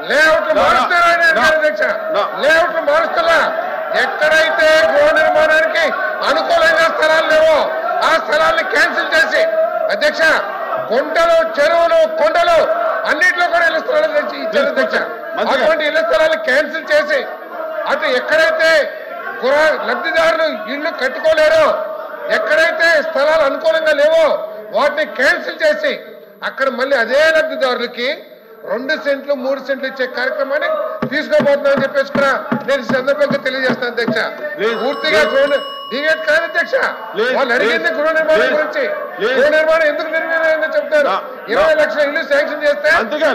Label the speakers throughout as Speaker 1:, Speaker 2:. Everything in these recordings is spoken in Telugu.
Speaker 1: లేఅవుట్లు మారుస్తారా అధ్యక్ష? లేఅవుట్లు మారుస్తున్నా. ఎక్కడైతే గృహ నిర్మాణానికి అనుకూలంగా స్థలాలు లేవో ఆ స్థలాన్ని క్యాన్సిల్ చేసి అధ్యక్ష కొండలు, చెరువులు, కొండలు అన్నింటిలో కూడా ఇళ్ల స్థలాలు తెచ్చి ఇచ్చారు అధ్యక్ష. అటువంటి ఇళ్ల స్థలాలు క్యాన్సిల్ చేసి అటు ఎక్కడైతే గృహ లబ్ధిదారులు ఇళ్లు కట్టుకోలేరో, ఎక్కడైతే స్థలాలు అనుకూలంగా లేవో వాటిని క్యాన్సిల్ చేసి అక్కడ మళ్ళీ అదే లబ్ధిదారులకి 2 సెంట్లు 3 సెంట్లు ఇచ్చే కార్యక్రమాన్ని తీసుకోబోతున్నామని చెప్పేసి కూడా నేను సందర్భంగా తెలియజేస్తాను అధ్యక్ష. పూర్తిగా డివేట్ కాదు అధ్యక్ష. వాళ్ళు అడిగింది గృహ నిర్మాణం గురించి. గృహ నిర్మాణం ఎందుకు నిర్వీర్యమైందో చెప్తారు. 20 లక్షల ఇల్లు శాంక్షన్ చేస్తే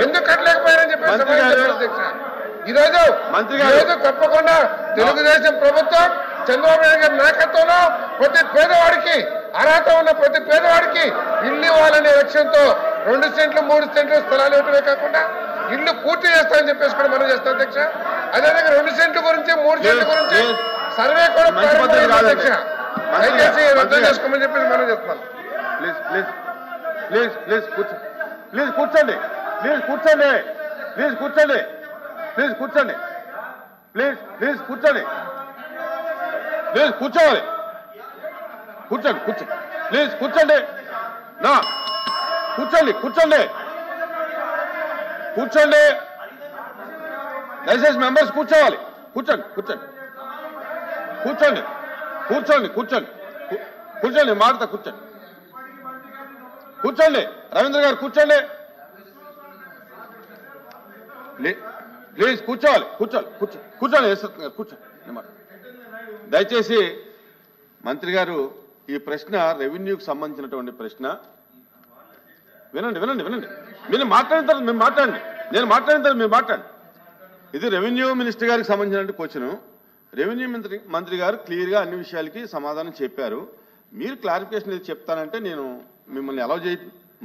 Speaker 1: ఎందుకు కట్టలేకపోయారని చెప్పేసి అధ్యక్ష. ఈరోజు తప్పకుండా తెలుగుదేశం ప్రభుత్వం చంద్రబాబు నాయుడు గారి నాయకత్వంలో ప్రతి పేదవాడికి, అర్హత ఉన్న ప్రతి పేదవాడికి ఇల్లు ఇవ్వాలనే లక్ష్యంతో 2 సెంట్లు 3 సెంట్లు స్థలాలు ఇవ్వడమే కాకుండా ఇల్లు పూర్తి చేస్తామని చెప్పేసి కూడా మనం చేస్తాం అధ్యక్ష. అదేవిధంగా 2 సెంట్లు గురించి 3 సెంట్ల గురించి సర్వే కూడా ప్రారంభమైంది అధ్యక్ష. దయచేసి రద్దు చేసుకోమని చెప్పేసి మనం చేస్తున్నాం.
Speaker 2: కూర్చోండి ప్లీజ్ కూర్చోండి ప్లీజ్ కూర్చోండి ప్లీజ్ కూర్చోండి ప్లీజ్ కూర్చోండి ప్లీజ్ కూర్చోవాలి కూర్చోండి ప్లీజ్ కూర్చోండి నా కూర్చోండి దయచేసి మెంబర్స్ కూర్చోవాలి కూర్చోండి మారుతా కూర్చోండి రవీంద్ర గారు కూర్చోండి ప్లీజ్ కూర్చోండి దయచేసి మంత్రి గారు ఈ ప్రశ్న రెవెన్యూకి సంబంధించినటువంటి ప్రశ్న. వినండి మీరు మాట్లాడిన తర్వాత మేము మాట్లాడండి, నేను మాట్లాడిన తర్వాత మీరు మాట్లాడండి. ఇది రెవెన్యూ మినిస్టర్ గారికి సంబంధించిన క్వశ్చన్. రెవెన్యూ మంత్రి గారు క్లియర్గా అన్ని విషయాలకి సమాధానం చెప్పారు. మీరు క్లారిఫికేషన్ ఏది చెప్తానంటే నేను మిమ్మల్ని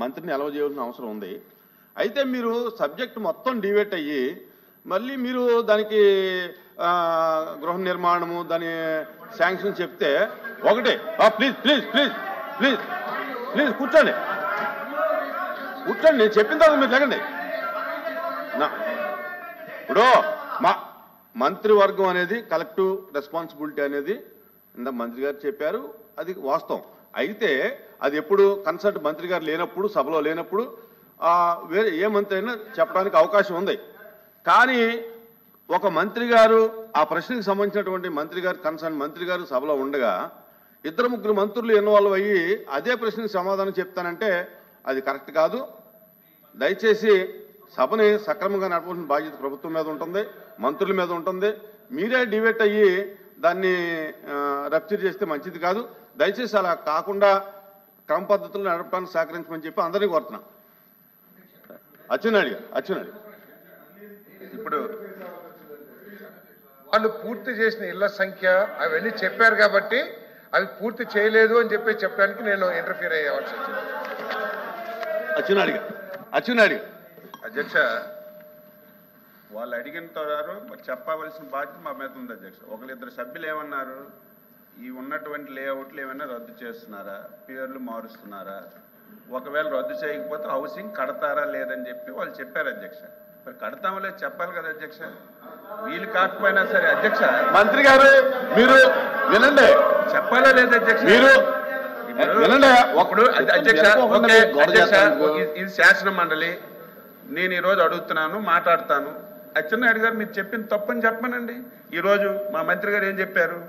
Speaker 2: మంత్రిని అలౌ చేయవలసిన అవసరం ఉంది. అయితే మీరు సబ్జెక్ట్ మొత్తం డివేట్ అయ్యి మళ్ళీ మీరు దానికి గృహ నిర్మాణము దాని శాంక్షన్ చెప్తే ఒకటే ప్లీజ్ కూర్చోండి నేను చెప్పిన తర్వాత మీరు లేకండి. ఇప్పుడు మంత్రివర్గం అనేది కలెక్టివ్ రెస్పాన్సిబిలిటీ అనేది ఇంత మంత్రి గారు చెప్పారు, అది వాస్తవం. అయితే అది ఎప్పుడు కన్సల్ట్ మంత్రి గారు లేనప్పుడు, సభలో లేనప్పుడు వేరే ఏ మంత్రి అయినా చెప్పడానికి అవకాశం ఉంది. కానీ ఒక మంత్రి గారు ఆ ప్రశ్నకు సంబంధించినటువంటి మంత్రి గారు కన్సర్న్ మంత్రి గారు సభలో ఉండగా 2-3 మంత్రులు ఇన్వాల్వ్ అయ్యి అదే ప్రశ్నకు సమాధానం చెప్తానంటే అది కరెక్ట్ కాదు. దయచేసి సభని సక్రమంగా నడపాల్సిన బాధ్యత ప్రభుత్వం మీద ఉంటుంది, మంత్రుల మీద ఉంటుంది. మీరే డివేట్ అయ్యి దాన్ని రప్చర్ చేస్తే మంచిది కాదు. దయచేసి అలా కాకుండా క్రమ పద్ధతులు నడపడానికి సహకరించమని చెప్పి అందరినీ కోరుతున్నాం. అచ్చెన్నాయుడు
Speaker 1: ఇప్పుడు వాళ్ళు పూర్తి చేసిన ఇళ్ల సంఖ్య అవన్నీ చెప్పారు కాబట్టి అవి పూర్తి చేయలేదు అని చెప్పి చెప్పడానికి నేను ఇంటర్ఫియర్ అయ్యేవాల్సి వచ్చింది.
Speaker 2: అచ్చెన్నాయుడు
Speaker 3: అధ్యక్ష, వాళ్ళు అడిగిన తర్వాత చెప్పవలసిన బాధ్యత మా మీద ఉంది అధ్యక్ష. 1-2 సభ్యులు ఏమన్నారు, ఈ ఉన్నటువంటి లేఅవుట్లు ఏమైనా రద్దు చేస్తున్నారా, పేర్లు మారుస్తున్నారా, ఒకవేళ రద్దు చేయకపోతే హౌసింగ్ కడతారా లేదని చెప్పి వాళ్ళు చెప్పారు అధ్యక్ష. మరి కడతామో లేదు చెప్పాలి కదా అధ్యక్ష. వీలు కాకపోయినా సరే అధ్యక్ష
Speaker 2: మంత్రి గారు మీరు వినండి,
Speaker 3: చెప్పాలా లేదు అధ్యక్ష. ఇప్పుడు అధ్యక్ష ఇది శాసన మండలి, నేను ఈరోజు అడుగుతున్నాను, మాట్లాడతాను. అచ్చెన్నాయుడు గారు మీరు చెప్పింది తప్పని చెప్పమనండి. ఈరోజు మా మంత్రి గారు ఏం చెప్పారు,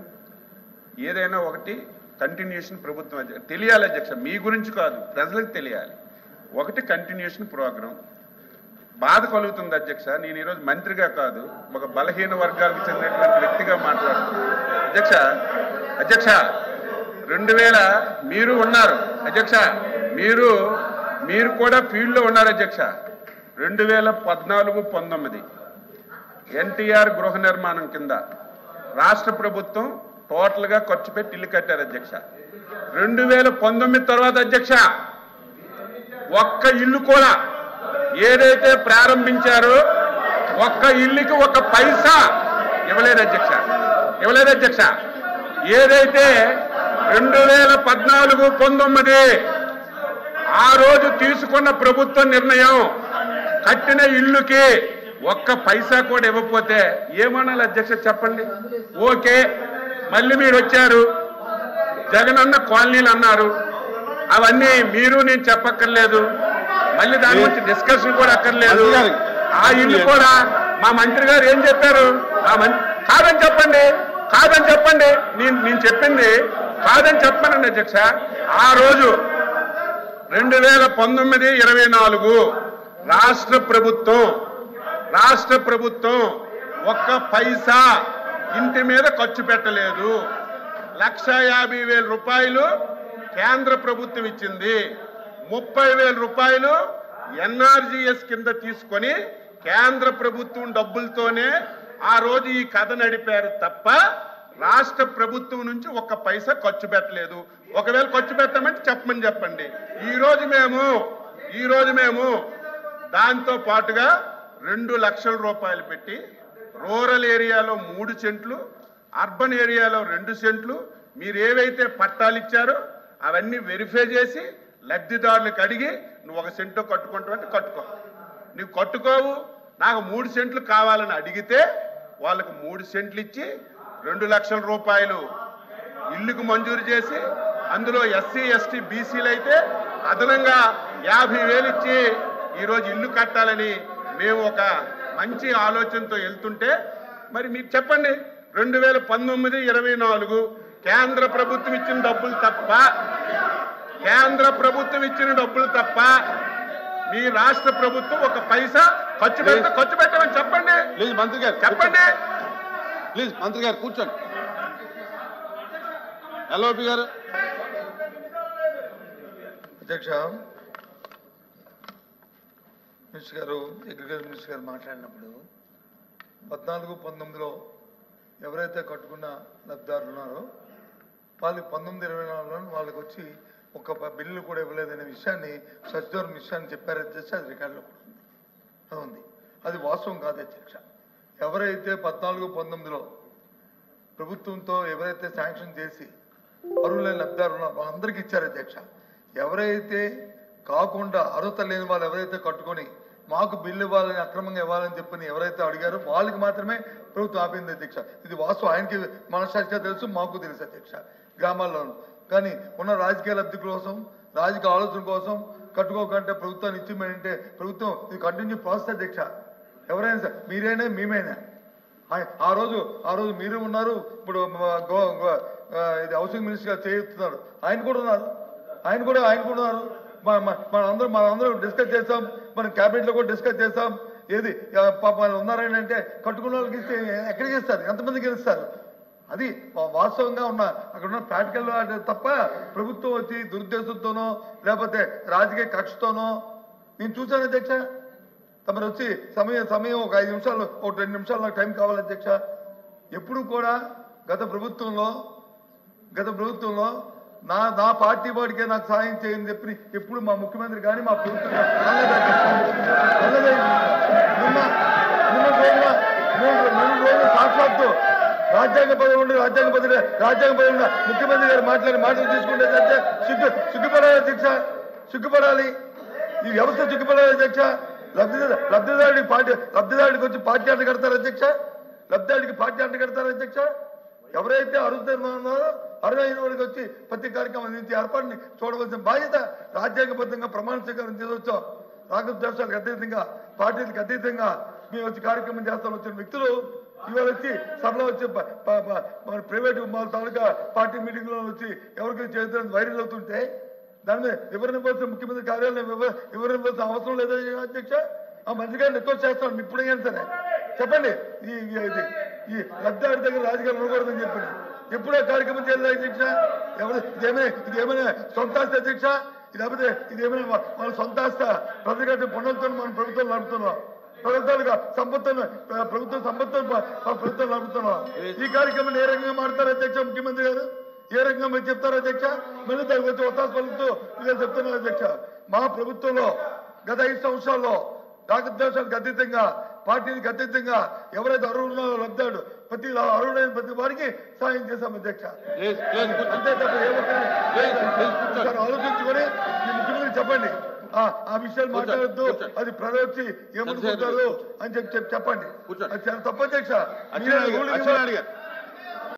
Speaker 3: ఏదైనా ఒకటి కంటిన్యూషన్ ప్రభుత్వం తెలియాలి అధ్యక్ష. మీ గురించి కాదు, ప్రజలకు తెలియాలి. ఒకటి కంటిన్యూషన్ ప్రోగ్రాం. బాధ కలుగుతుంది అధ్యక్ష. నేను ఈరోజు మంత్రిగా కాదు, ఒక బలహీన వర్గాలకు చెందినటువంటి వ్యక్తిగా మాట్లాడుతున్నాను అధ్యక్ష. 2000 మీరు ఉన్నారు అధ్యక్ష, మీరు కూడా ఫీల్డ్లో ఉన్నారు అధ్యక్ష. 2014-19 ఎన్టీఆర్ గృహ నిర్మాణం కింద రాష్ట్ర ప్రభుత్వం టోటల్గా ఖర్చు పెట్టి ఇల్లు కట్టారు అధ్యక్ష. 2019 తర్వాత అధ్యక్ష ఒక్క ఇల్లు కూడా ఏదైతే ప్రారంభించారో ఒక్క ఇల్లుకి 1 పైసా ఇవ్వలేదు అధ్యక్ష. ఏదైతే 2014-19 ఆ రోజు తీసుకున్న ప్రభుత్వ నిర్ణయం కట్టిన ఇల్లుకి ఒక్క పైసా కూడా ఇవ్వకపోతే ఏమనాలి అధ్యక్ష చెప్పండి. ఓకే, మళ్ళీ మీరు వచ్చారు, జగనన్న కాలనీలు అన్నారు, అవన్నీ మీరు నేను చెప్పక్కర్లేదు, మళ్ళీ దాని గురించి డిస్కషన్ కూడా అక్కర్లేదు. ఆ ఇల్లు కూడా మా మంత్రి గారు ఏం చెప్పారు, కాదని చెప్పండి, కాదని చెప్పండి, నేను చెప్పింది కాదని చెప్పానండి అధ్యక్ష. ఆ రోజు 2019-24 రాష్ట్ర ప్రభుత్వం ఒక్క పైసా ఇంటి మీద ఖర్చు పెట్టలేదు. 1,50,000 రూపాయలు కేంద్ర ప్రభుత్వం ఇచ్చింది, 30,000 రూపాయలు ఎన్ఆర్జీఎస్ కింద తీసుకొని కేంద్ర ప్రభుత్వం డబ్బులతోనే ఆ రోజు ఈ కథ నడిపారు తప్ప రాష్ట్ర ప్రభుత్వం నుంచి ఒక్క పైసా ఖర్చు పెట్టలేదు. ఒకవేళ ఖర్చు పెట్టామంటే చెప్పండి. ఈ రోజు మేము దాంతో పాటుగా 2 లక్షల రూపాయలు పెట్టి రూరల్ ఏరియాలో 3 సెంట్లు, అర్బన్ ఏరియాలో 2 సెంట్లు మీరు ఏవైతే పట్టాలు ఇచ్చారో అవన్నీ వెరిఫై చేసి లబ్ధిదారులకు అడిగి నువ్వు 1 సెంటు కట్టుకుంటావంటే కట్టుకో, నువ్వు కట్టుకోవు నాకు 3 సెంట్లు కావాలని అడిగితే వాళ్ళకు 3 సెంట్లు ఇచ్చి 2 లక్షల రూపాయలు ఇల్లుకు మంజూరు చేసి అందులో ఎస్సీ ఎస్టీ బీసీలు అయితే అదనంగా 50,000 ఇచ్చి ఈరోజు ఇల్లు కట్టాలని మేము ఒక మంచి ఆలోచనతో వెళ్తుంటే మరి మీరు చెప్పండి 2019-24 కేంద్ర ప్రభుత్వం ఇచ్చిన డబ్బులు తప్ప మీ రాష్ట్ర ప్రభుత్వం ఒక పైసా ఖర్చు పెట్టమని చెప్పండి.
Speaker 2: ప్లీజ్ మంత్రి గారు
Speaker 3: చెప్పండి.
Speaker 2: ప్లీజ్ మంత్రి గారు కూర్చోండి. ఎల్ఓపి గారు.
Speaker 4: అధ్యక్ష, మినిస్టర్ గారు, అగ్రికల్చర్ మినిస్టర్ గారు మాట్లాడినప్పుడు 14-19లో ఎవరైతే కట్టుకున్న లబ్ధిదారులు ఉన్నారో వాళ్ళు 19-24లో వాళ్ళకి వచ్చి ఒక బిల్లు కూడా ఇవ్వలేదనే విషయాన్ని సచివాలయం విషయాన్ని చెప్పారు అధ్యక్ష. అది రికార్డులో కూడా ఉంది. అది వాస్తవం కాదు అధ్యక్ష. ఎవరైతే 14-19లో ప్రభుత్వంతో ఎవరైతే శాంక్షన్ చేసి అర్హులైన లబ్ధిదారులు ఉన్నారో వాళ్ళందరికీ ఇచ్చారు అధ్యక్ష. ఎవరైతే కాకుండా అర్హత లేని వాళ్ళు ఎవరైతే కట్టుకొని మాకు బిల్లు ఇవ్వాలని అక్రమంగా ఇవ్వాలని చెప్పని ఎవరైతే అడిగారో వాళ్ళకి మాత్రమే ప్రభుత్వం ఆపింది అధ్యక్ష. ఇది వాస్తవం. ఆయనకి మనసాక్షిగా తెలుసు, మాకు తెలుసు అధ్యక్ష. గ్రామాల్లోనూ కానీ ఉన్న రాజకీయ లబ్ధి కోసం, రాజకీయ ఆలోచన కోసం కట్టుకోకంటే ప్రభుత్వాన్ని ఇచ్చిమంటే ప్రభుత్వం ఇది కంటిన్యూ ప్రాసెస్ అధ్యక్ష. ఎవరైనా సార్, మీరైనా మేమైనా ఆ రోజు మీరు ఉన్నారు, ఇప్పుడు ఇది హౌసింగ్ మినిస్టర్ గారు చేస్తున్నారు, ఆయన కూడా ఉన్నారు. మనందరం డిస్కస్ చేస్తాం, మనం క్యాబినెట్లో కూడా డిస్కస్ చేస్తాం. ఏది పాప ఉన్నారని అంటే కట్టుకున్న వాళ్ళకి ఇస్తే ఎక్కడికి ఇస్తారు, ఎంతమందికి ఇస్తారు? అది వాస్తవంగా ఉన్న అక్కడ ఉన్న ప్రాక్టికల్ తప్ప ప్రభుత్వం వచ్చి దురుద్దేశంతోనో లేకపోతే రాజకీయ కక్షతోనో నేను చూశాను అధ్యక్ష. తమరు వచ్చి సమయం ఒక 5 నిమిషాలు, ఒక 2 నిమిషాలు నాకు టైం కావాలి అధ్యక్ష. ఎప్పుడు కూడా గత ప్రభుత్వంలో నా పార్టీ వాడికే నాకు సాయం చేయని చెప్పి ఎప్పుడు మా ముఖ్యమంత్రి కానీ మా ప్రభుత్వం సాక్షాత్తు రాజ్యాంగ పదవి ముఖ్యమంత్రి గారు మాటలు తీసుకుంటే సిగ్గుపడాలి అధ్యక్ష, సిగ్గుపడాలి. ఈ వ్యవస్థ సిగ్గుపడాలి అధ్యక్ష. లబ్ధిదారుడికి వచ్చి పార్టీ అంట కడతారు అధ్యక్ష. ఎవరైతే అర్హుతున్నారో అర్హులైన వాడికి వచ్చి ప్రతి కార్యక్రమం అందించి ఏర్పాటుని చూడవలసిన బాధ్యత రాజ్యాంగబద్ధంగా ప్రమాణ స్వీకారం తీసుకొచ్చాం. రాగద్వేషాలకు అతీతంగా, పార్టీలకు అతీతంగా మేము వచ్చి కార్యక్రమం చేస్తాం. వచ్చిన వ్యక్తులు ఇవాళ వచ్చి సభలో వచ్చి ప్రైవేటు తాలూకా పార్టీ మీటింగ్ లో వచ్చి ఎవరికి చేతులను వైరల్ అవుతుంటే దాని మీద వివరణ ఇవ్వాల్సిన ముఖ్యమంత్రి కార్యాలయం వివరణ ఇవ్వాల్సిన అవసరం లేదా అధ్యక్ష? ఆ మంత్రి గారిని రిక్వెస్ట్ చేస్తాను, ఇప్పుడైనా సరే చెప్పండి. ఈ లబ్ధిదారు దగ్గర రాజకీయాలు ఉండకూడదని చెప్పండి. ఎప్పుడో కార్యక్రమం చేయాలి అధ్యక్ష. ఇదేమైనా సొంత ఆస్తి అధ్యక్ష? ఇదేమైనా వాళ్ళ సొంత ఆస్త? ప్రజల పనులతో మనం ప్రభుత్వం నడుపుతున్నాం, ప్రభుత్వాలుగా సంపత్తులు ప్రభుత్వం నడుపుతున్నాం. ఈ కార్యక్రమం ఏ రకంగా మారుతారు అధ్యక్ష? ముఖ్యమంత్రి గారు ఏ రకంగా మీరు చెప్తారు అధ్యక్ష? మళ్ళీ దానికి వచ్చి ఒత్తాసు పలుకుతూ వీళ్ళు చెప్తున్నారు అధ్యక్ష. మా ప్రభుత్వంలో గత 5 సంవత్సరాల్లో రాగద్వేషాలకు అతీతంగా, పార్టీలకు అతీతంగా ఎవరైతే అర్హులున్నారో లబ్ధాడు ప్రతి అర్హుడైన ప్రతి వారికి సాయం చేశాం అధ్యక్ష. అంతే తప్ప ఆలోచించుకొని ఈ ముఖ్యమంత్రి చెప్పండి ఆ విషయాలు మాట్లాడద్దు, అది ప్రజలు వచ్చి ఏమనుకుంటారు అని చెప్పి చెప్పండి. అది చాలా తప్పు అధ్యక్ష.